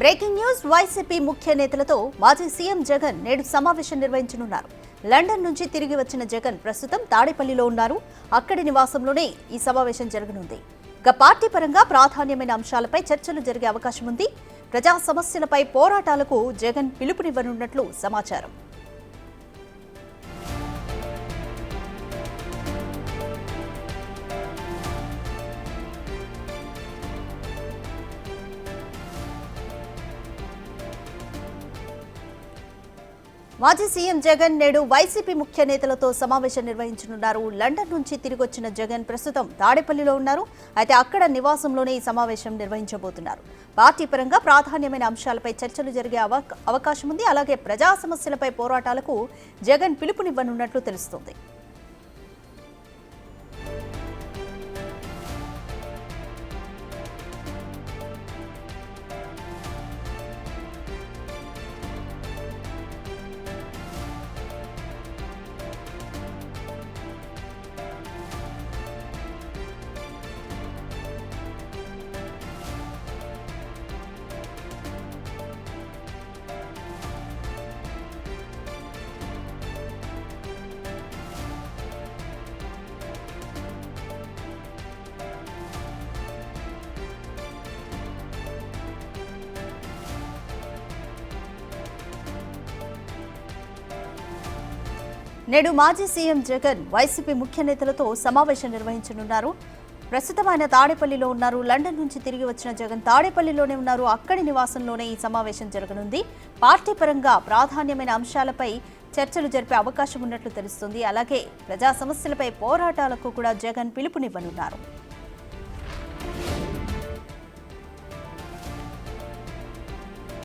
Breaking news YCP ముఖ్య నేతలతో మాజీ సీఎం జగన్ నేడు సమావేశం నిర్వహించనున్నారు. లండన్ నుంచి తిరిగి వచ్చిన జగన్ ప్రస్తుతం తాడేపల్లిలో ఉన్నారు. అక్కడి నివాసంలోనే ఈ సమావేశం జరగనుంది. ఇక పార్టీ పరంగా ప్రాధాన్యమైన అంశాలపై చర్చలు జరిగే అవకాశం ఉంది. ప్రజా సమస్యలపై పోరాటాలకు జగన్ పిలుపునివ్వనున్నట్లు సమాచారం. మాజీ సీఎం జగన్ నేడు వైసీపీ ముఖ్య నేతలతో సమావేశం నిర్వహించనున్నారు. లండన్ నుంచి తిరిగొచ్చిన జగన్ ప్రస్తుతం తాడేపల్లిలో ఉన్నారు. అయితే అక్కడ నివాసంలోనే ఈ సమావేశం నిర్వహించబోతున్నారు. పార్టీ పరంగా ప్రాధాన్యమైన అంశాలపై చర్చలు జరిగే అవకాశం ఉంది. అలాగే ప్రజా సమస్యలపై పోరాటాలకు జగన్ పిలుపునివ్వనున్నట్లు తెలుస్తోంది. నేడు మాజీ సీఎం జగన్ వైసీపీ ముఖ్య నేతలతో సమావేశం నిర్వహించనున్నారు. ప్రస్తుతం ఆయన తాడేపల్లిలో ఉన్నారు. లండన్ నుంచి తిరిగి వచ్చిన జగన్ తాడేపల్లిలోనే ఉన్నారు. అక్కడి నివాసంలోనే ఈ సమావేశం జరగనుంది. పార్టీ పరంగా ప్రాధాన్యమైన అంశాలపై చర్చలు జరిపే అవకాశం ఉన్నట్లు తెలుస్తుంది. అలాగే ప్రజా సమస్యలపై పోరాటాలకు కూడా జగన్ పిలుపునివ్వనున్నారు.